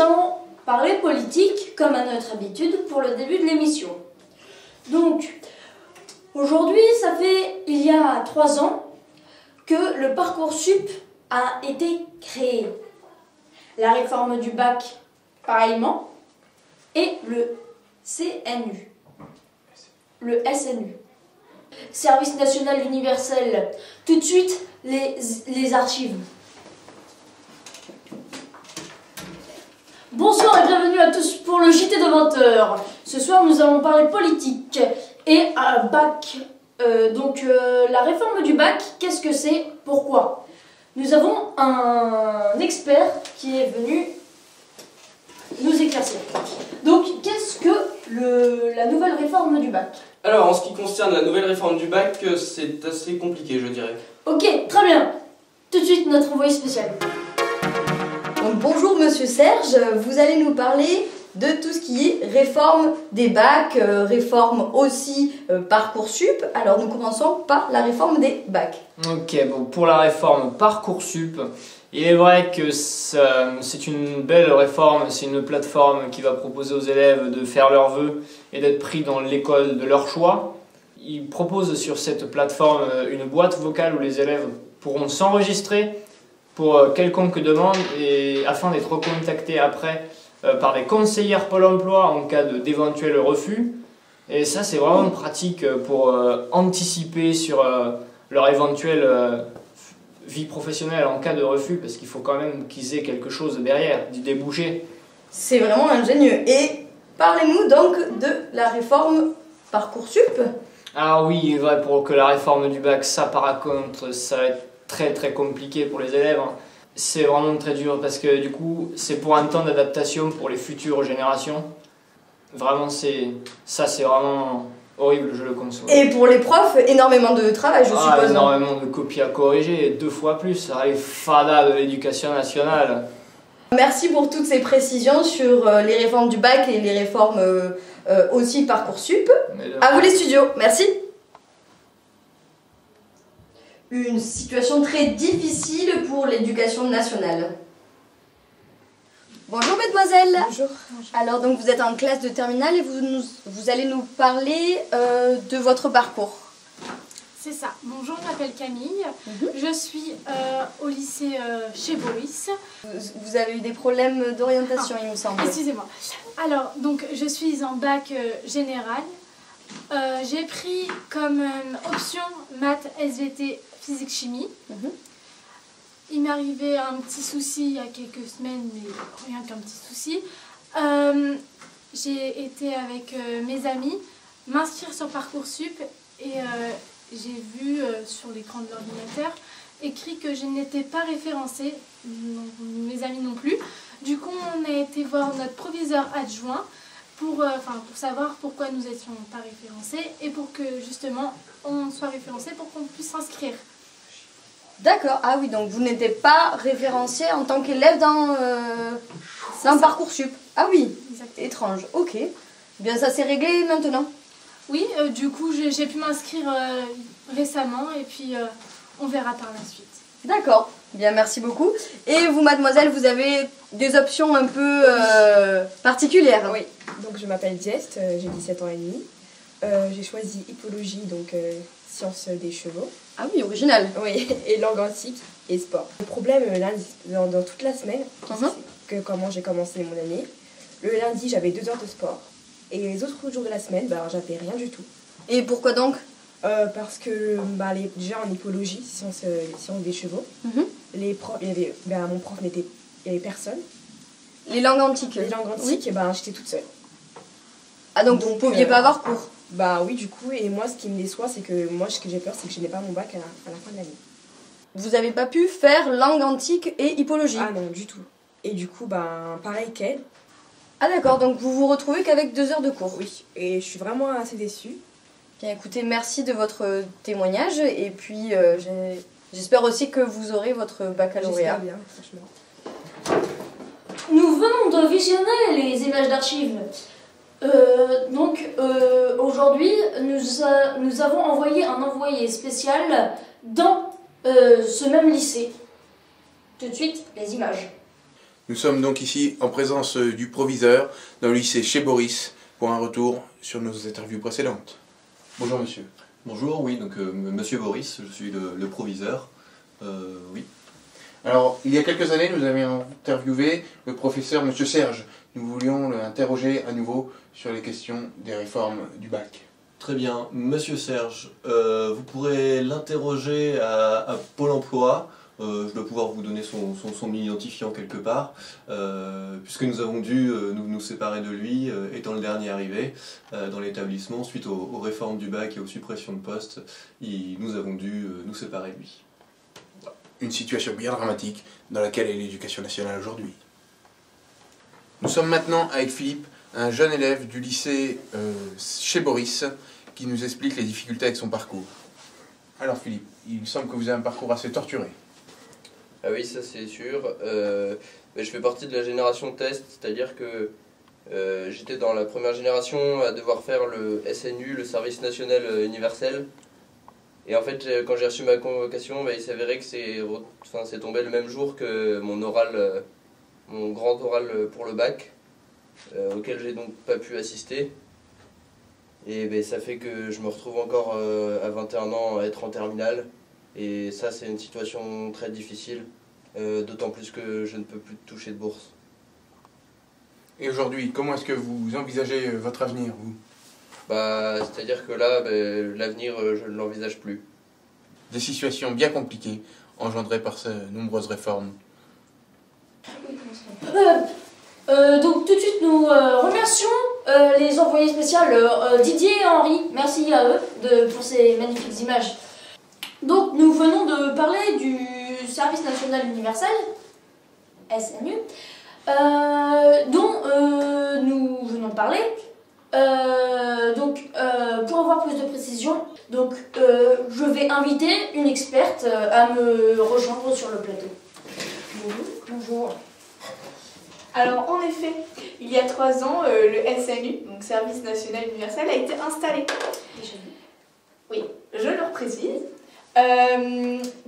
allons parler politique, comme à notre habitude, pour le début de l'émission. Donc, aujourd'hui, ça fait il y a 3 ans que le Parcoursup a été créé. La réforme du bac, pareillement, et le CNU, le SNU. Service national universel. Tout de suite, les archives. Bonsoir et bienvenue à tous pour le JT de 20h. Ce soir, nous allons parler politique et bac. La réforme du bac, qu'est-ce que c'est? Pourquoi? Nous avons un expert qui est venu nous éclaircir. Donc, qu'est-ce que la nouvelle réforme du bac? Alors, en ce qui concerne la nouvelle réforme du bac, c'est assez compliqué, je dirais. Ok, très bien. Tout de suite, notre envoyé spécial. Donc, bonjour Monsieur Serge, vous allez nous parler de tout ce qui est réforme des bacs, réforme aussi Parcoursup. Alors nous commençons par la réforme des bacs. Ok, bon, pour la réforme Parcoursup, il est vrai que c'est une belle réforme, c'est une plateforme qui va proposer aux élèves de faire leurs vœux et d'être pris dans l'école de leur choix. Il propose sur cette plateforme une boîte vocale où les élèves pourront s'enregistrer pour quelconque demande et afin d'être recontactés après par des conseillères Pôle emploi en cas d'éventuel refus. Et ça, c'est vraiment pratique pour anticiper sur leur éventuelle vie professionnelle en cas de refus, parce qu'il faut quand même qu'ils aient quelque chose derrière, du débouché. C'est vraiment ingénieux. Et parlez-nous donc de la réforme Parcoursup. Ah oui, ouais, pour que la réforme du bac, ça par contre, ça va être très compliqué pour les élèves. C'est vraiment très dur parce que du coup, c'est pour un temps d'adaptation pour les futures générations. Vraiment, c'est vraiment horrible, je le conçois. Et pour les profs, énormément de travail, je suppose. Énormément de copies à corriger, 2 fois plus. Ça les fadas de l'éducation nationale. Merci pour toutes ces précisions sur les réformes du bac et les réformes aussi Parcoursup. À vous les studios, merci. Une situation très difficile pour l'éducation nationale. Bonjour mesdemoiselles. Bonjour. Alors donc vous êtes en classe de terminale et vous allez nous parler de votre parcours. C'est ça. Bonjour, je m'appelle Camille. Je suis au lycée chez Boris. Vous avez eu des problèmes d'orientation, il me semble. Excusez-moi. Alors, donc, je suis en bac général. J'ai pris comme option maths, SVT, physique, chimie. Il m'est arrivé un petit souci il y a quelques semaines, mais rien qu'un petit souci. J'ai été avec mes amis m'inscrire sur Parcoursup et j'ai vu sur l'écran de l'ordinateur écrit que je n'étais pas référencée, mes amis non plus. Du coup, on a été voir notre proviseur adjoint pour savoir pourquoi nous n'étions pas référencés et pour que justement on soit référencé pour qu'on puisse s'inscrire. D'accord, ah oui, donc vous n'étiez pas référencé en tant qu'élève dans Parcoursup. Ah oui, exactement. Étrange, ok. Bien, ça s'est réglé maintenant? Oui, du coup j'ai pu m'inscrire récemment et puis on verra par la suite. D'accord, bien, merci beaucoup. Et vous mademoiselle, vous avez des options un peu particulières? Oui, donc je m'appelle Diest, j'ai 17 ans et demi. J'ai choisi hippologie, donc sciences des chevaux. Ah oui, original. Oui, et langue antique et sport. Le problème lundi, dans toute la semaine, c'est que comment j'ai commencé mon année, le lundi j'avais 2 heures de sport et les autres jours de la semaine, j'avais rien du tout. Et pourquoi donc? Parce que déjà en hippologie, sciences des chevaux, les profs, mon prof il y avait personne. Les langues antiques? Les langues antiques, j'étais toute seule. Ah donc vous ne pouviez pas avoir cours? Oui, du coup, et moi ce qui me déçoit, c'est que moi ce que j'ai peur, c'est que je n'ai pas mon bac à la fin de l'année. Vous n'avez pas pu faire langue antique et hippologie? Ah non, du tout. Et du coup, pareil qu'elle. Ah d'accord, donc vous vous retrouvez qu'avec 2 heures de cours? Oui, et je suis vraiment assez déçue. Bien écoutez, merci de votre témoignage et puis j'espère aussi que vous aurez votre baccalauréat. J'espère bien, franchement. Nous venons de visionner les images d'archives. Aujourd'hui, nous avons envoyé un envoyé spécial dans ce même lycée. Tout de suite, les images. Nous sommes donc ici en présence du proviseur dans le lycée chez Boris pour un retour sur nos interviews précédentes. Bonjour monsieur. Bonjour, oui, donc monsieur Boris, je suis le proviseur. Oui. Alors, il y a quelques années, nous avions interviewé le professeur monsieur Serge. Nous voulions l'interroger à nouveau sur les questions des réformes du bac. Très bien, monsieur Serge, vous pourrez l'interroger à Pôle emploi. Je dois pouvoir vous donner son identifiant quelque part, puisque nous avons dû nous séparer de lui, étant le dernier arrivé dans l'établissement, suite aux réformes du bac et aux suppressions de postes, nous avons dû nous séparer de lui. Voilà. Une situation bien dramatique dans laquelle est l'éducation nationale aujourd'hui. Nous sommes maintenant avec Philippe, un jeune élève du lycée chez Boris, qui nous explique les difficultés avec son parcours. Alors Philippe, il me semble que vous avez un parcours assez torturé. Ah oui, ça c'est sûr. Je fais partie de la génération de test, c'est-à-dire que j'étais dans la première génération à devoir faire le SNU, le service national universel. Et en fait, quand j'ai reçu ma convocation, il s'avérait que c'est tombé le même jour que mon oral, mon grand oral pour le bac, auquel j'ai donc pas pu assister. Et ça fait que je me retrouve encore à 21 ans à être en terminale. Et ça, c'est une situation très difficile, d'autant plus que je ne peux plus toucher de bourse. Et aujourd'hui, comment est-ce que vous envisagez votre avenir, vous ? C'est-à-dire que là, l'avenir, je ne l'envisage plus. Des situations bien compliquées, engendrées par ces nombreuses réformes. Donc tout de suite, nous remercions les envoyés spéciaux Didier et Henri. Merci à eux pour ces magnifiques images. Donc nous venons de parler du service national universel, SNU, dont nous venons de parler. Pour avoir plus de précision, je vais inviter une experte à me rejoindre sur le plateau. Bonjour. Alors en effet, il y a 3 ans, le SNU, donc Service National Universel, a été installé. Oui, je le précise.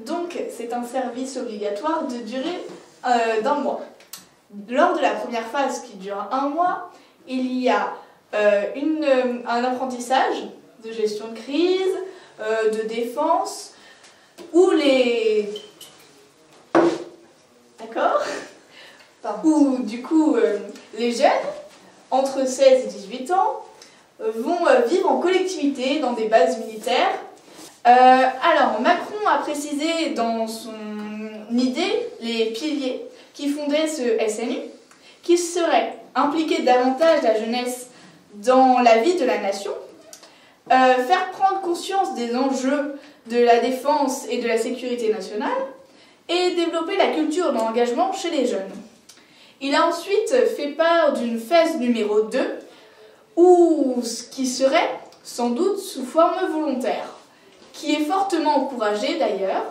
Donc c'est un service obligatoire de durée d'1 mois. Lors de la première phase qui dure 1 mois, il y a un apprentissage de gestion de crise, de défense, où les... D'accord ? Où du coup les jeunes, entre 16 et 18 ans, vont vivre en collectivité dans des bases militaires. Alors Macron a précisé dans son idée les piliers qui fondaient ce SNU, qui serait impliquer davantage la jeunesse dans la vie de la nation, faire prendre conscience des enjeux de la défense et de la sécurité nationale, et développer la culture de l'engagement chez les jeunes. Il a ensuite fait part d'une phase numéro 2, qui serait sans doute sous forme volontaire, qui est fortement encouragée d'ailleurs,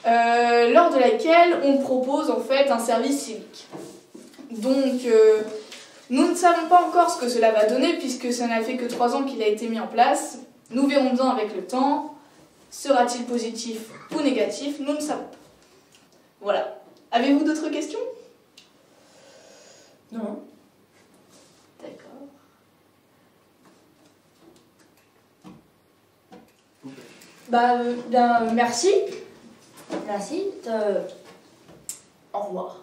lors de laquelle on propose en fait un service civique. Donc nous ne savons pas encore ce que cela va donner puisque ça n'a fait que 3 ans qu'il a été mis en place. Nous verrons bien avec le temps. Sera-t-il positif ou négatif? Nous ne savons pas. Voilà. Avez-vous d'autres questions? Non. D'accord. Merci. Merci. Au revoir.